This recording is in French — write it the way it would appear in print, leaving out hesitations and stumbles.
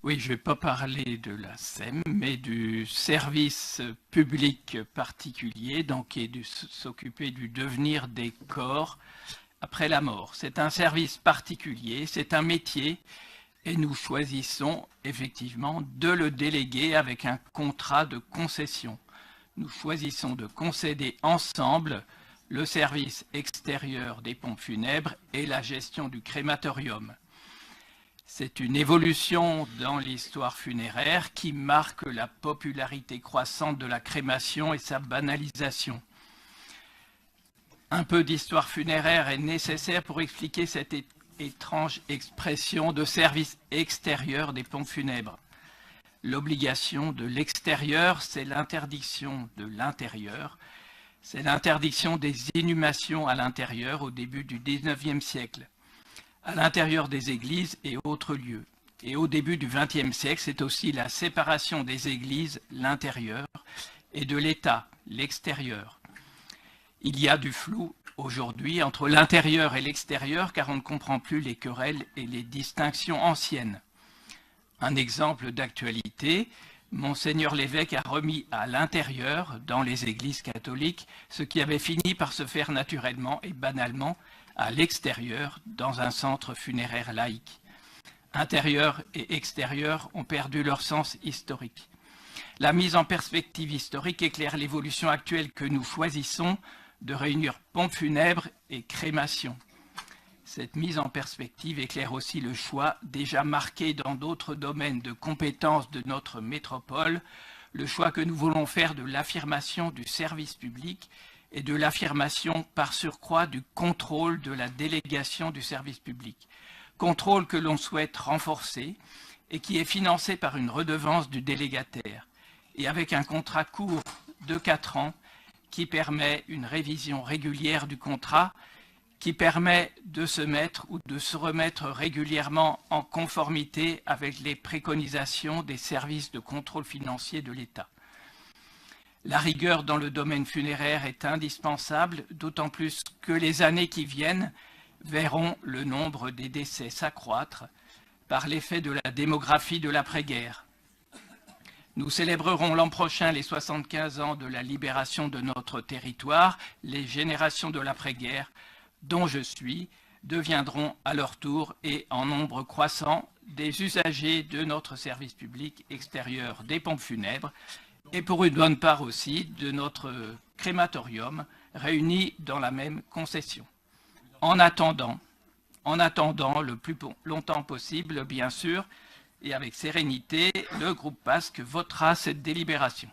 Oui, je ne vais pas parler de la SEM, mais du service public particulier, donc qui est de s'occuper du devenir des corps après la mort. C'est un service particulier, c'est un métier, et nous choisissons effectivement de le déléguer avec un contrat de concession. Nous choisissons de concéder ensemble le service extérieur des pompes funèbres et la gestion du crématorium. C'est une évolution dans l'histoire funéraire qui marque la popularité croissante de la crémation et sa banalisation. Un peu d'histoire funéraire est nécessaire pour expliquer cette étrange expression de service extérieur des pompes funèbres. L'obligation de l'extérieur, c'est l'interdiction de l'intérieur. C'est l'interdiction des inhumations à l'intérieur au début du XIXe siècle, à l'intérieur des églises et autres lieux. Et au début du XXe siècle, c'est aussi la séparation des églises, l'intérieur, et de l'État, l'extérieur. Il y a du flou aujourd'hui entre l'intérieur et l'extérieur car on ne comprend plus les querelles et les distinctions anciennes. Un exemple d'actualité, Monseigneur l'évêque a remis à l'intérieur, dans les églises catholiques, ce qui avait fini par se faire naturellement et banalement à l'extérieur, dans un centre funéraire laïque. Intérieur et extérieur ont perdu leur sens historique. La mise en perspective historique éclaire l'évolution actuelle que nous choisissons de réunir pompes funèbres et crémation. Cette mise en perspective éclaire aussi le choix déjà marqué dans d'autres domaines de compétences de notre métropole, le choix que nous voulons faire de l'affirmation du service public et de l'affirmation par surcroît du contrôle de la délégation du service public. Contrôle que l'on souhaite renforcer et qui est financé par une redevance du délégataire et avec un contrat court de 4 ans qui permet une révision régulière du contrat, qui permet de se mettre ou de se remettre régulièrement en conformité avec les préconisations des services de contrôle financier de l'État. La rigueur dans le domaine funéraire est indispensable, d'autant plus que les années qui viennent verront le nombre des décès s'accroître par l'effet de la démographie de l'après-guerre. Nous célébrerons l'an prochain les 75 ans de la libération de notre territoire. Les générations de l'après-guerre, dont je suis, deviendront à leur tour et en nombre croissant des usagers de notre service public extérieur des pompes funèbres et pour une bonne part aussi de notre crématorium réunis dans la même concession. En attendant le plus longtemps possible, bien sûr, et avec sérénité, le groupe PASC votera cette délibération.